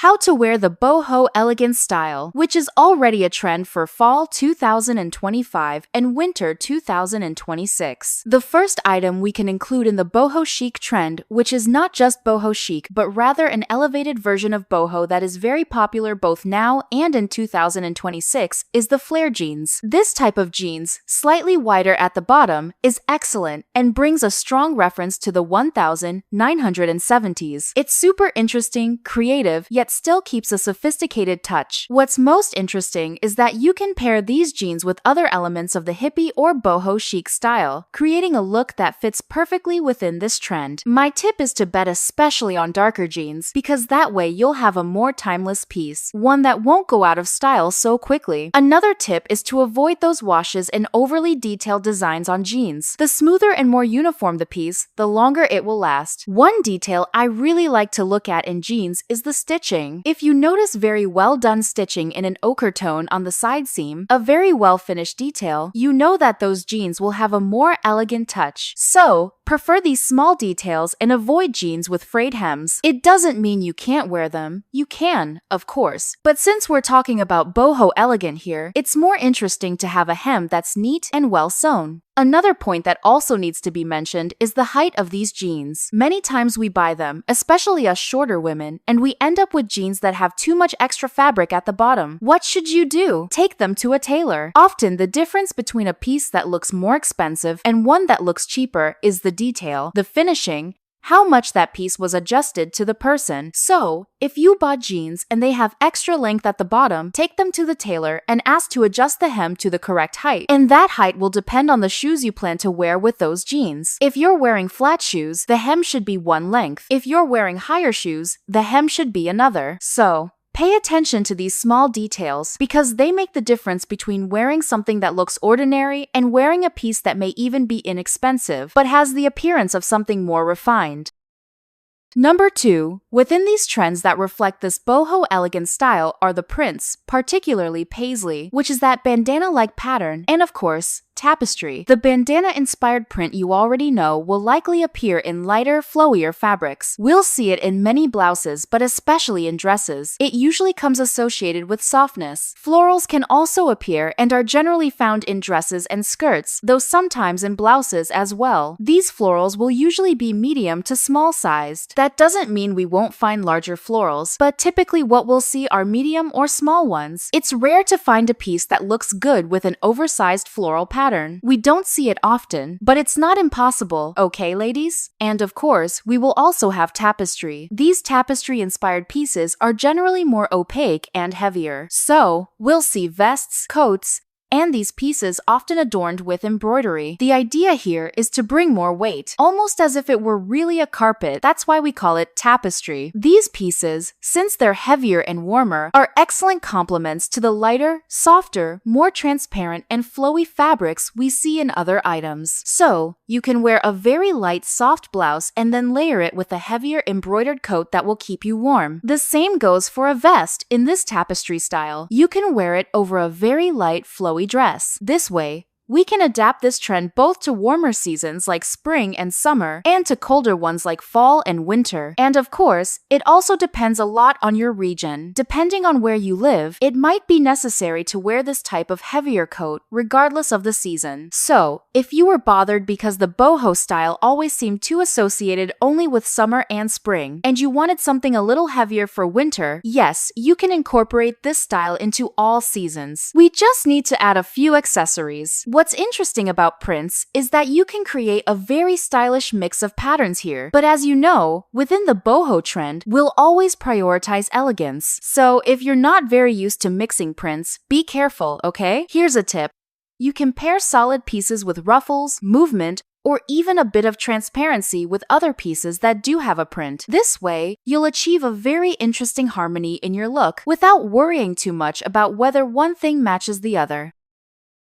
How to wear the boho elegance style, which is already a trend for fall 2025 and winter 2026. The first item we can include in the boho chic trend, which is not just boho chic but rather an elevated version of boho that is very popular both now and in 2026, is the flare jeans. This type of jeans, slightly wider at the bottom, is excellent and brings a strong reference to the 1970s. It's super interesting, creative, yet still keeps a sophisticated touch. What's most interesting is that you can pair these jeans with other elements of the hippie or boho chic style, creating a look that fits perfectly within this trend. My tip is to bet especially on darker jeans, because that way you'll have a more timeless piece, one that won't go out of style so quickly. Another tip is to avoid those washes and overly detailed designs on jeans. The smoother and more uniform the piece, the longer it will last. One detail I really like to look at in jeans is the stitching. If you notice very well done stitching in an ochre tone on the side seam, a very well finished detail, you know that those jeans will have a more elegant touch. So, prefer these small details and avoid jeans with frayed hems. It doesn't mean you can't wear them. You can, of course. But since we're talking about boho elegant here, it's more interesting to have a hem that's neat and well sewn. Another point that also needs to be mentioned is the height of these jeans. Many times we buy them, especially us shorter women, and we end up with jeans that have too much extra fabric at the bottom. What should you do? Take them to a tailor. Often the difference between a piece that looks more expensive and one that looks cheaper is the detail, the finishing, how much that piece was adjusted to the person. So, if you bought jeans and they have extra length at the bottom, take them to the tailor and ask to adjust the hem to the correct height. And that height will depend on the shoes you plan to wear with those jeans. If you're wearing flat shoes, the hem should be one length. If you're wearing higher shoes, the hem should be another. So, pay attention to these small details because they make the difference between wearing something that looks ordinary and wearing a piece that may even be inexpensive but has the appearance of something more refined. Number 2, within these trends that reflect this boho elegant style are the prints, particularly paisley, which is that bandana-like pattern, and of course, tapestry. The bandana-inspired print you already know will likely appear in lighter, flowier fabrics. We'll see it in many blouses, but especially in dresses. It usually comes associated with softness. Florals can also appear and are generally found in dresses and skirts, though sometimes in blouses as well. These florals will usually be medium to small sized. That doesn't mean we won't find larger florals, but typically what we'll see are medium or small ones. It's rare to find a piece that looks good with an oversized floral pattern. We don't see it often, but it's not impossible, okay ladies? And of course, we will also have tapestry. These tapestry-inspired pieces are generally more opaque and heavier. So, we'll see vests, coats, and these pieces often adorned with embroidery. The idea here is to bring more weight, almost as if it were really a carpet. That's why we call it tapestry. These pieces, since they're heavier and warmer, are excellent complements to the lighter, softer, more transparent and flowy fabrics we see in other items. So, you can wear a very light, soft blouse and then layer it with a heavier embroidered coat that will keep you warm. The same goes for a vest in this tapestry style. You can wear it over a very light, flowy dress. This way, we can adapt this trend both to warmer seasons like spring and summer and to colder ones like fall and winter. And of course, it also depends a lot on your region. Depending on where you live, it might be necessary to wear this type of heavier coat regardless of the season. So, if you were bothered because the boho style always seemed too associated only with summer and spring, and you wanted something a little heavier for winter, yes, you can incorporate this style into all seasons. We just need to add a few accessories. What's interesting about prints is that you can create a very stylish mix of patterns here. But as you know, within the boho trend, we'll always prioritize elegance. So if you're not very used to mixing prints, be careful, okay? Here's a tip. You can pair solid pieces with ruffles, movement, or even a bit of transparency with other pieces that do have a print. This way, you'll achieve a very interesting harmony in your look without worrying too much about whether one thing matches the other.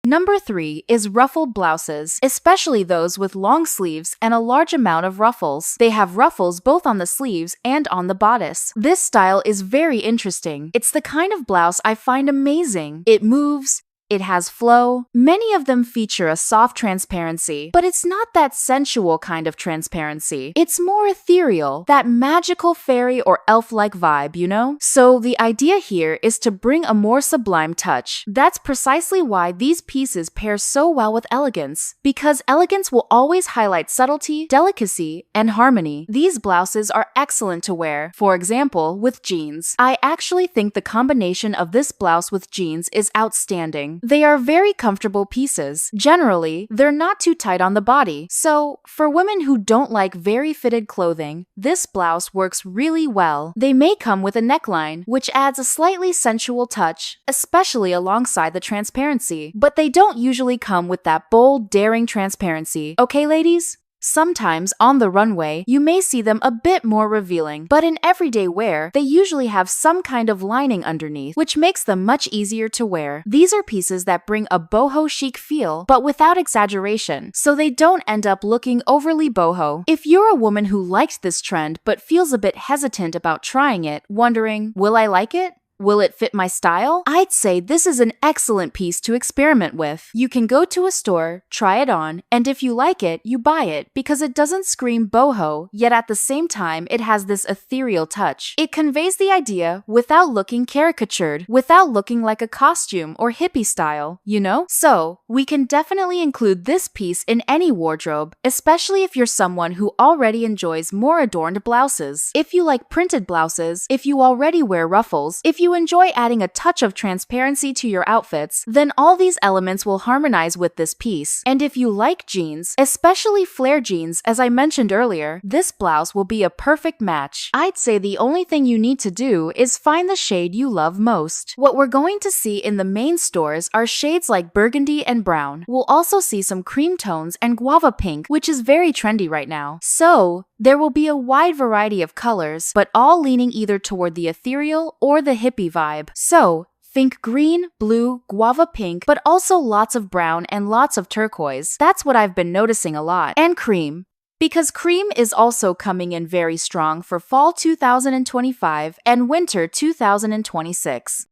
Number 3 is ruffled blouses, especially those with long sleeves and a large amount of ruffles. They have ruffles both on the sleeves and on the bodice. This style is very interesting. It's the kind of blouse I find amazing. It moves, it has flow. Many of them feature a soft transparency, but it's not that sensual kind of transparency. It's more ethereal, that magical fairy or elf-like vibe, you know? So the idea here is to bring a more sublime touch. That's precisely why these pieces pair so well with elegance, because elegance will always highlight subtlety, delicacy, and harmony. These blouses are excellent to wear, for example, with jeans. I actually think the combination of this blouse with jeans is outstanding. They are very comfortable pieces. Generally, they're not too tight on the body. So, for women who don't like very fitted clothing, this blouse works really well. They may come with a neckline, which adds a slightly sensual touch, especially alongside the transparency. But they don't usually come with that bold, daring transparency. Okay, ladies? Sometimes, on the runway, you may see them a bit more revealing, but in everyday wear, they usually have some kind of lining underneath, which makes them much easier to wear. These are pieces that bring a boho chic feel, but without exaggeration, so they don't end up looking overly boho. If you're a woman who liked this trend but feels a bit hesitant about trying it, wondering, will I like it? Will it fit my style? I'd say this is an excellent piece to experiment with. You can go to a store, try it on, and if you like it, you buy it because it doesn't scream boho, yet at the same time it has this ethereal touch. It conveys the idea without looking caricatured, without looking like a costume or hippie style, you know? So, we can definitely include this piece in any wardrobe, especially if you're someone who already enjoys more adorned blouses. If you like printed blouses, if you already wear ruffles, if you enjoy adding a touch of transparency to your outfits, then all these elements will harmonize with this piece. And if you like jeans, especially flare jeans, as I mentioned earlier, this blouse will be a perfect match. I'd say the only thing you need to do is find the shade you love most. What we're going to see in the main stores are shades like burgundy and brown. We'll also see some cream tones and guava pink, which is very trendy right now. So, there will be a wide variety of colors, but all leaning either toward the ethereal or the hippie vibe. So, think green, blue, guava pink, but also lots of brown and lots of turquoise. That's what I've been noticing a lot. And cream. Because cream is also coming in very strong for fall 2025 and winter 2026.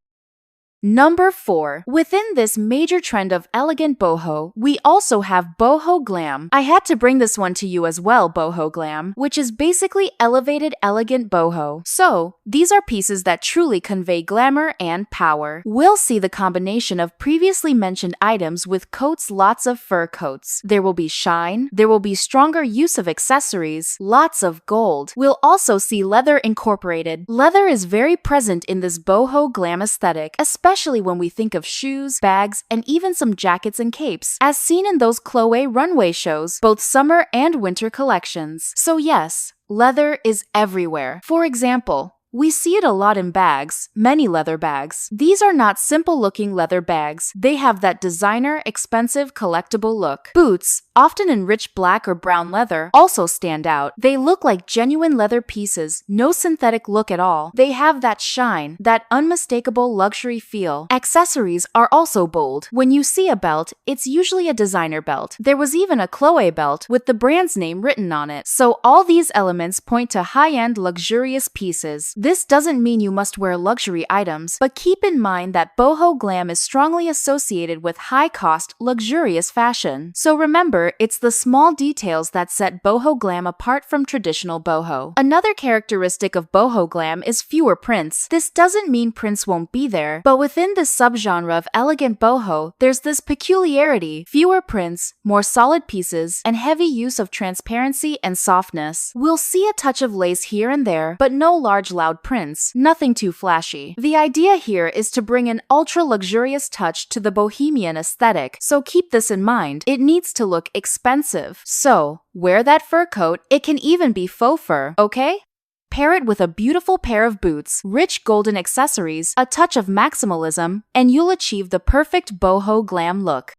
Number 4. Within this major trend of elegant boho, we also have boho glam. I had to bring this one to you as well, boho glam, which is basically elevated elegant boho. So, these are pieces that truly convey glamour and power. We'll see the combination of previously mentioned items with coats, lots of fur coats. There will be shine, there will be stronger use of accessories, lots of gold. We'll also see leather incorporated. Leather is very present in this boho glam aesthetic, especially when we think of shoes, bags, and even some jackets and capes, as seen in those Chloe runway shows, both summer and winter collections. So yes, leather is everywhere. For example, we see it a lot in bags, many leather bags. These are not simple-looking leather bags. They have that designer, expensive, collectible look. Boots, often in rich black or brown leather, also stand out. They look like genuine leather pieces, no synthetic look at all. They have that shine, that unmistakable luxury feel. Accessories are also bold. When you see a belt, it's usually a designer belt. There was even a Chloe belt with the brand's name written on it. So all these elements point to high-end, luxurious pieces. This doesn't mean you must wear luxury items, but keep in mind that boho glam is strongly associated with high-cost, luxurious fashion. So remember, it's the small details that set boho glam apart from traditional boho. Another characteristic of boho glam is fewer prints. This doesn't mean prints won't be there, but within this subgenre of elegant boho, there's this peculiarity: fewer prints, more solid pieces, and heavy use of transparency and softness. We'll see a touch of lace here and there, but no large loud prints, nothing too flashy. The idea here is to bring an ultra-luxurious touch to the bohemian aesthetic, so keep this in mind. It needs to look expensive. So, wear that fur coat, it can even be faux fur, okay? Pair it with a beautiful pair of boots, rich golden accessories, a touch of maximalism, and you'll achieve the perfect boho glam look.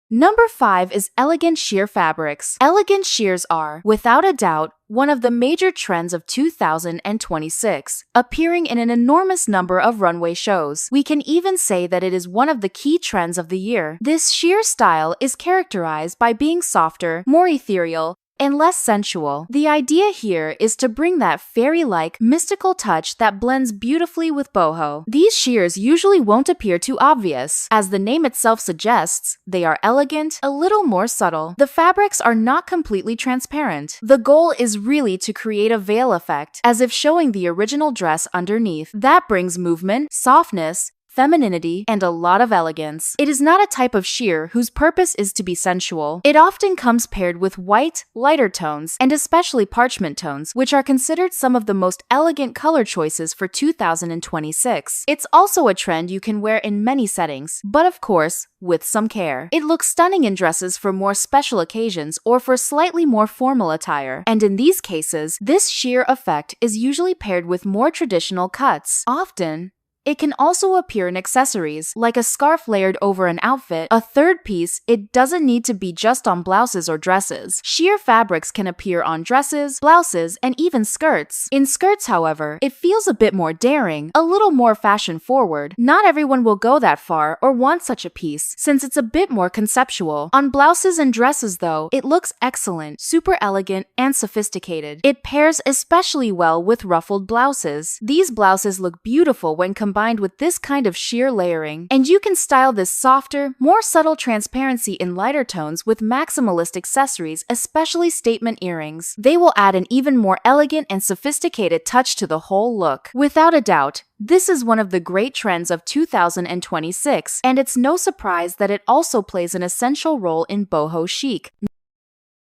Number 5 is elegant sheer fabrics. Elegant sheers are, without a doubt, one of the major trends of 2026, appearing in an enormous number of runway shows. We can even say that it is one of the key trends of the year. This sheer style is characterized by being softer, more ethereal, and less sensual. The idea here is to bring that fairy-like, mystical touch that blends beautifully with boho. These sheers usually won't appear too obvious. As the name itself suggests, they are elegant, a little more subtle. The fabrics are not completely transparent. The goal is really to create a veil effect, as if showing the original dress underneath. That brings movement, softness, femininity, and a lot of elegance. It is not a type of sheer whose purpose is to be sensual. It often comes paired with white, lighter tones, and especially parchment tones, which are considered some of the most elegant color choices for 2026. It's also a trend you can wear in many settings, but of course, with some care. It looks stunning in dresses for more special occasions or for slightly more formal attire. And in these cases, this sheer effect is usually paired with more traditional cuts. Often, it can also appear in accessories, like a scarf layered over an outfit, a third piece. It doesn't need to be just on blouses or dresses. Sheer fabrics can appear on dresses, blouses, and even skirts. In skirts, however, it feels a bit more daring, a little more fashion forward. Not everyone will go that far or want such a piece, since it's a bit more conceptual. On blouses and dresses though, it looks excellent, super elegant, and sophisticated. It pairs especially well with ruffled blouses. These blouses look beautiful when combined with this kind of sheer layering, and you can style this softer, more subtle transparency in lighter tones with maximalist accessories, especially statement earrings. They will add an even more elegant and sophisticated touch to the whole look. Without a doubt, this is one of the great trends of 2026, and it's no surprise that it also plays an essential role in boho chic.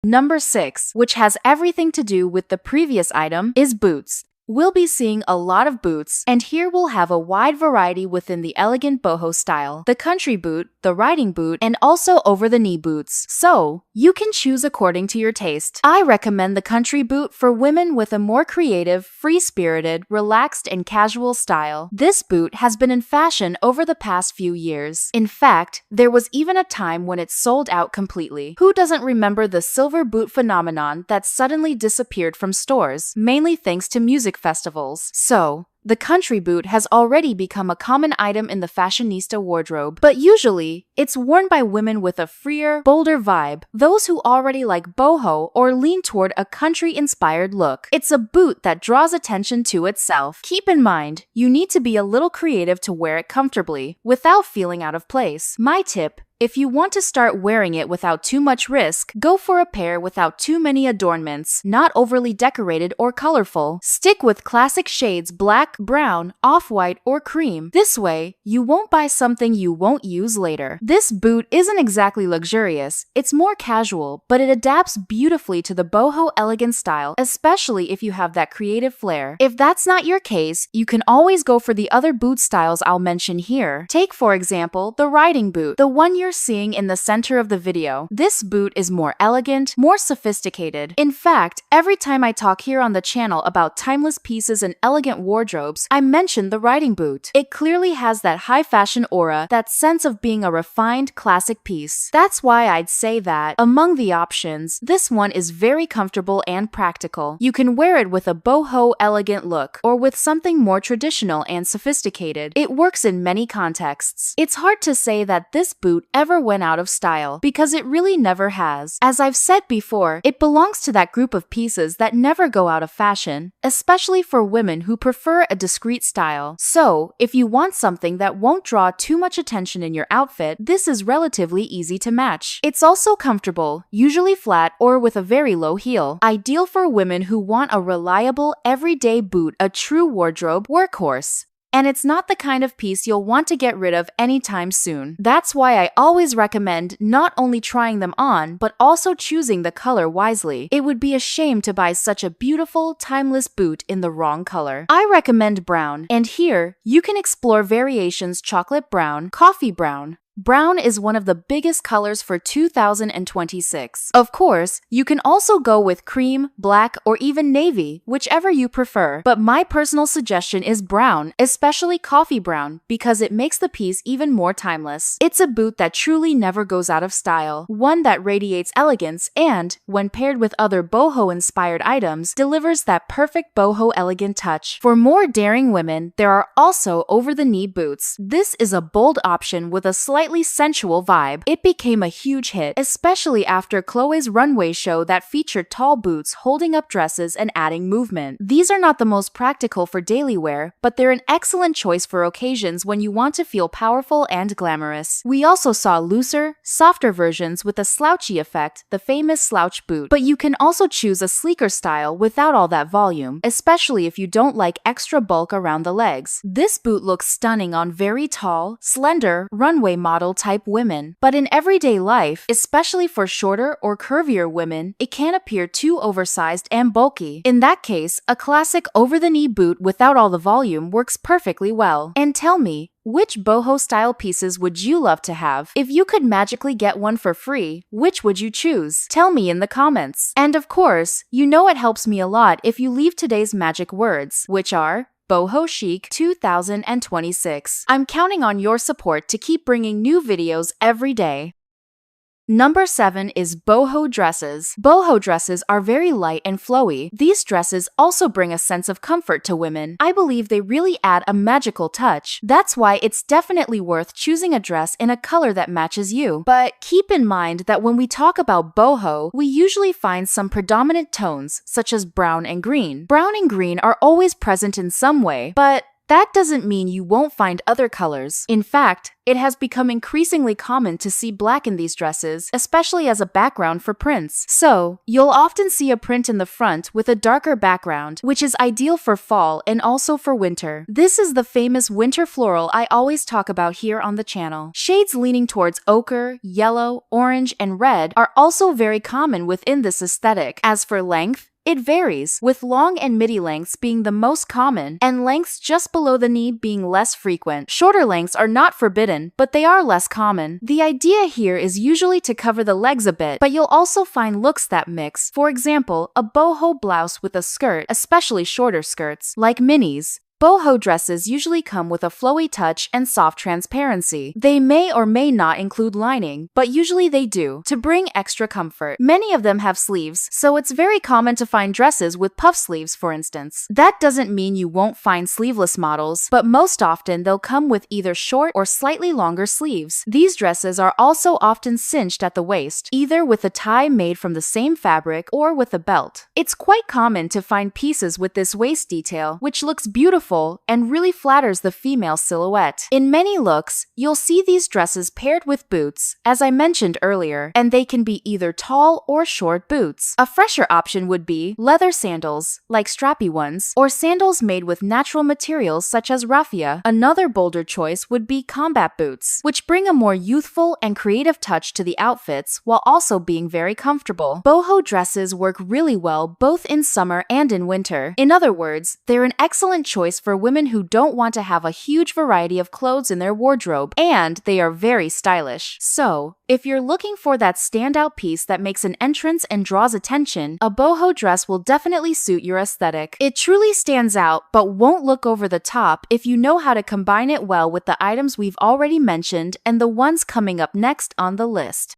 Number 6, which has everything to do with the previous item, is boots. We'll be seeing a lot of boots, and here we'll have a wide variety within the elegant boho style. The country boot, the riding boot, and also over-the-knee boots. So, you can choose according to your taste. I recommend the country boot for women with a more creative, free-spirited, relaxed, and casual style. This boot has been in fashion over the past few years. In fact, there was even a time when it sold out completely. Who doesn't remember the silver boot phenomenon that suddenly disappeared from stores, mainly thanks to music festivals? So, the country boot has already become a common item in the fashionista wardrobe, but usually, it's worn by women with a freer, bolder vibe, those who already like boho or lean toward a country-inspired look. It's a boot that draws attention to itself. Keep in mind, you need to be a little creative to wear it comfortably, without feeling out of place. My tip: if you want to start wearing it without too much risk, go for a pair without too many adornments, not overly decorated or colorful. Stick with classic shades black, brown, off-white, or cream. This way, you won't buy something you won't use later. This boot isn't exactly luxurious, it's more casual, but it adapts beautifully to the boho elegant style, especially if you have that creative flair. If that's not your case, you can always go for the other boot styles I'll mention here. Take, for example, the riding boot, the one you're seeing in the center of the video. This boot is more elegant, more sophisticated. In fact, every time I talk here on the channel about timeless pieces and elegant wardrobes, I mention the riding boot. It clearly has that high fashion aura, that sense of being a refined classic piece. That's why I'd say that, among the options, this one is very comfortable and practical. You can wear it with a boho elegant look, or with something more traditional and sophisticated. It works in many contexts. It's hard to say that this boot ever went out of style, because it really never has. As I've said before, it belongs to that group of pieces that never go out of fashion, especially for women who prefer a discreet style. So, if you want something that won't draw too much attention in your outfit, this is relatively easy to match. It's also comfortable, usually flat or with a very low heel. Ideal for women who want a reliable, everyday boot, a true wardrobe workhorse. And it's not the kind of piece you'll want to get rid of anytime soon. That's why I always recommend not only trying them on, but also choosing the color wisely. It would be a shame to buy such a beautiful, timeless boot in the wrong color. I recommend brown, and here, you can explore variations: chocolate brown, coffee brown. Brown is one of the biggest colors for 2026. Of course, you can also go with cream, black, or even navy, whichever you prefer. But my personal suggestion is brown, especially coffee brown, because it makes the piece even more timeless. It's a boot that truly never goes out of style, one that radiates elegance and, when paired with other boho-inspired items, delivers that perfect boho elegant touch. For more daring women, there are also over-the-knee boots. This is a bold option with a slight slightly sensual vibe. It became a huge hit, especially after Chloe's runway show that featured tall boots holding up dresses and adding movement. These are not the most practical for daily wear, but they're an excellent choice for occasions when you want to feel powerful and glamorous. We also saw looser, softer versions with a slouchy effect, the famous slouch boot. But you can also choose a sleeker style without all that volume, especially if you don't like extra bulk around the legs. This boot looks stunning on very tall, slender, runway model type women. But in everyday life, especially for shorter or curvier women, it can appear too oversized and bulky. In that case, a classic over-the-knee boot without all the volume works perfectly well. And tell me, which boho style pieces would you love to have? If you could magically get one for free, which would you choose? Tell me in the comments. And of course, you know it helps me a lot if you leave today's magic words, which are BOHO CHIC 2026. I'm counting on your support to keep bringing new videos every day. Number 7 is boho dresses. Boho dresses are very light and flowy. These dresses also bring a sense of comfort to women. I believe they really add a magical touch. That's why it's definitely worth choosing a dress in a color that matches you. But keep in mind that when we talk about boho, we usually find some predominant tones, such as brown and green. Brown and green are always present in some way, but that doesn't mean you won't find other colors. In fact, it has become increasingly common to see black in these dresses, especially as a background for prints. So, you'll often see a print in the front with a darker background, which is ideal for fall and also for winter. This is the famous winter floral I always talk about here on the channel. Shades leaning towards ochre, yellow, orange, and red are also very common within this aesthetic. As for length, it varies, with long and midi lengths being the most common, and lengths just below the knee being less frequent. Shorter lengths are not forbidden, but they are less common. The idea here is usually to cover the legs a bit, but you'll also find looks that mix. For example, a boho blouse with a skirt, especially shorter skirts, like minis. Boho dresses usually come with a flowy touch and soft transparency. They may or may not include lining, but usually they do, to bring extra comfort. Many of them have sleeves, so it's very common to find dresses with puff sleeves, for instance. That doesn't mean you won't find sleeveless models, but most often they'll come with either short or slightly longer sleeves. These dresses are also often cinched at the waist, either with a tie made from the same fabric or with a belt. It's quite common to find pieces with this waist detail, which looks beautiful and really flatters the female silhouette. In many looks, you'll see these dresses paired with boots, as I mentioned earlier, and they can be either tall or short boots. A fresher option would be leather sandals, like strappy ones, or sandals made with natural materials such as raffia. Another bolder choice would be combat boots, which bring a more youthful and creative touch to the outfits while also being very comfortable. Boho dresses work really well both in summer and in winter. In other words, they're an excellent choice for women who don't want to have a huge variety of clothes in their wardrobe, and they are very stylish. So, if you're looking for that standout piece that makes an entrance and draws attention, a boho dress will definitely suit your aesthetic. It truly stands out, but won't look over the top if you know how to combine it well with the items we've already mentioned and the ones coming up next on the list.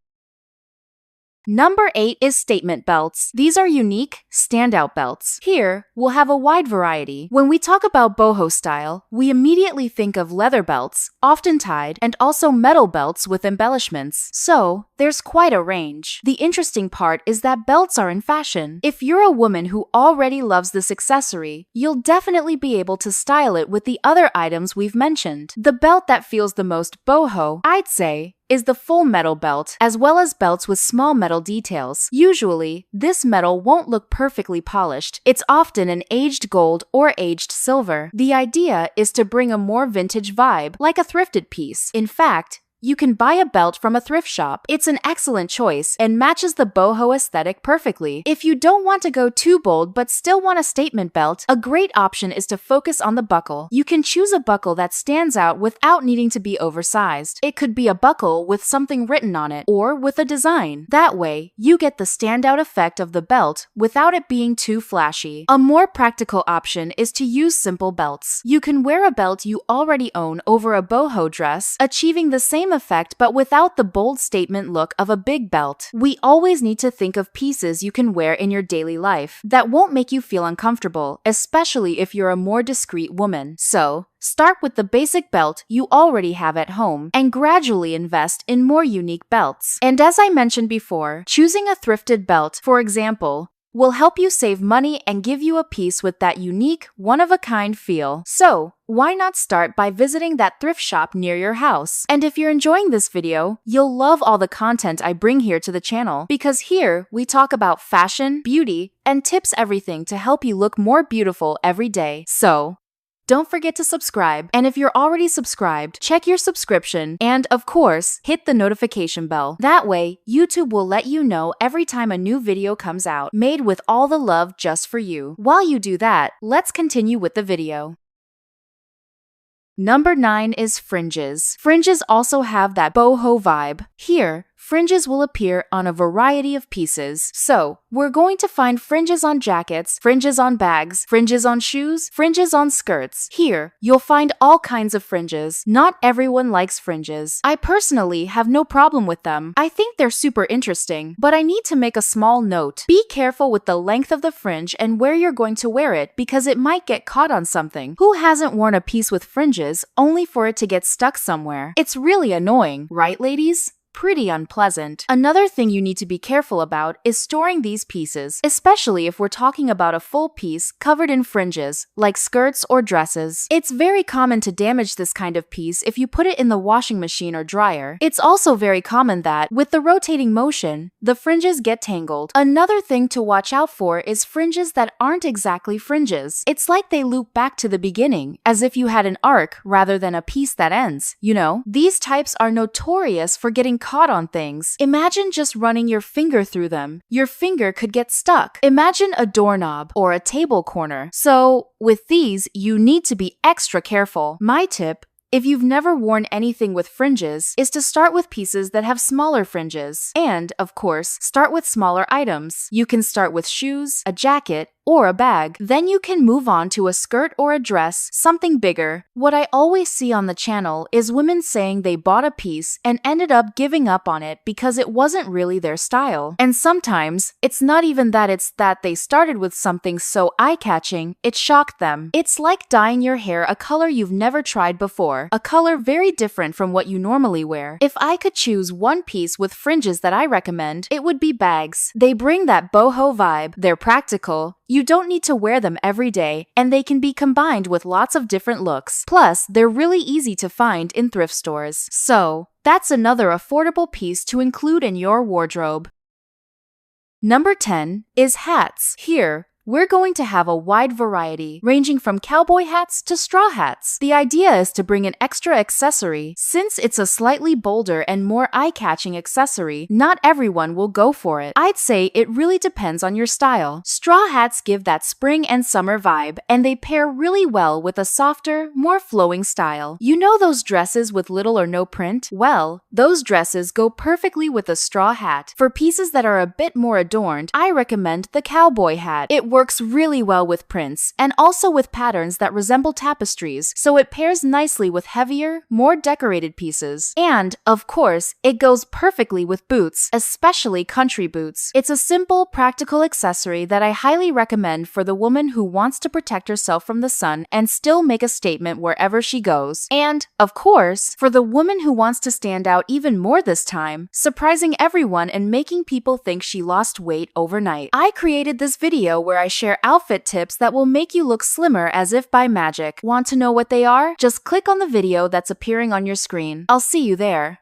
Number 8 is statement belts. These are unique, standout belts. Here, we'll have a wide variety. When we talk about boho style, we immediately think of leather belts, often tied, and also metal belts with embellishments. So, there's quite a range. The interesting part is that belts are in fashion. If you're a woman who already loves this accessory, you'll definitely be able to style it with the other items we've mentioned. The belt that feels the most boho, I'd say, is the full metal belt, as well as belts with small metal details. Usually, this metal won't look perfectly polished. It's often an aged gold or aged silver. The idea is to bring a more vintage vibe, like a thrifted piece. In fact, you can buy a belt from a thrift shop. It's an excellent choice and matches the boho aesthetic perfectly. If you don't want to go too bold but still want a statement belt, a great option is to focus on the buckle. You can choose a buckle that stands out without needing to be oversized. It could be a buckle with something written on it or with a design. That way, you get the standout effect of the belt without it being too flashy. A more practical option is to use simple belts. You can wear a belt you already own over a boho dress, achieving the same effect but without the bold statement look of a big belt. We always need to think of pieces you can wear in your daily life that won't make you feel uncomfortable, especially if you're a more discreet woman. So, start with the basic belt you already have at home and gradually invest in more unique belts. And as I mentioned before, choosing a thrifted belt, for example, will help you save money and give you a piece with that unique, one-of-a-kind feel. So, why not start by visiting that thrift shop near your house? And if you're enjoying this video, you'll love all the content I bring here to the channel, because here we talk about fashion, beauty, and tips everything to help you look more beautiful every day. So, don't forget to subscribe, and if you're already subscribed, check your subscription and, of course, hit the notification bell. That way, YouTube will let you know every time a new video comes out, made with all the love just for you. While you do that, let's continue with the video. Number 9 is fringes. Fringes also have that boho vibe. Here, fringes will appear on a variety of pieces. So, we're going to find fringes on jackets, fringes on bags, fringes on shoes, fringes on skirts. Here, you'll find all kinds of fringes. Not everyone likes fringes. I personally have no problem with them. I think they're super interesting. But I need to make a small note. Be careful with the length of the fringe and where you're going to wear it, because it might get caught on something. Who hasn't worn a piece with fringes only for it to get stuck somewhere? It's really annoying, right, ladies? Pretty unpleasant. Another thing you need to be careful about is storing these pieces, especially if we're talking about a full piece covered in fringes, like skirts or dresses. It's very common to damage this kind of piece if you put it in the washing machine or dryer. It's also very common that, with the rotating motion, the fringes get tangled. Another thing to watch out for is fringes that aren't exactly fringes. It's like they loop back to the beginning, as if you had an arc rather than a piece that ends, you know? These types are notorious for getting caught on things. Imagine just running your finger through them. Your finger could get stuck. Imagine a doorknob or a table corner. So, with these, you need to be extra careful. My tip, if you've never worn anything with fringes, is to start with pieces that have smaller fringes. And, of course, start with smaller items. You can start with shoes, a jacket, or a bag. Then you can move on to a skirt or a dress, something bigger. What I always see on the channel is women saying they bought a piece and ended up giving up on it because it wasn't really their style. And sometimes, it's not even that, it's that they started with something so eye-catching, it shocked them. It's like dyeing your hair a color you've never tried before, a color very different from what you normally wear. If I could choose one piece with fringes that I recommend, it would be bags. They bring that boho vibe, they're practical, you don't need to wear them every day, and they can be combined with lots of different looks. Plus, they're really easy to find in thrift stores. So, that's another affordable piece to include in your wardrobe. Number 10 is hats. Here, we're going to have a wide variety, ranging from cowboy hats to straw hats. The idea is to bring an extra accessory. Since it's a slightly bolder and more eye-catching accessory, not everyone will go for it. I'd say it really depends on your style. Straw hats give that spring and summer vibe, and they pair really well with a softer, more flowing style. You know those dresses with little or no print? Well, those dresses go perfectly with a straw hat. For pieces that are a bit more adorned, I recommend the cowboy hat. It works really well with prints and also with patterns that resemble tapestries, so it pairs nicely with heavier, more decorated pieces. And, of course, it goes perfectly with boots, especially country boots. It's a simple, practical accessory that I highly recommend for the woman who wants to protect herself from the sun and still make a statement wherever she goes. And, of course, for the woman who wants to stand out even more this time, surprising everyone and making people think she lost weight overnight. I created this video where I share outfit tips that will make you look slimmer as if by magic. Want to know what they are? Just click on the video that's appearing on your screen. I'll see you there.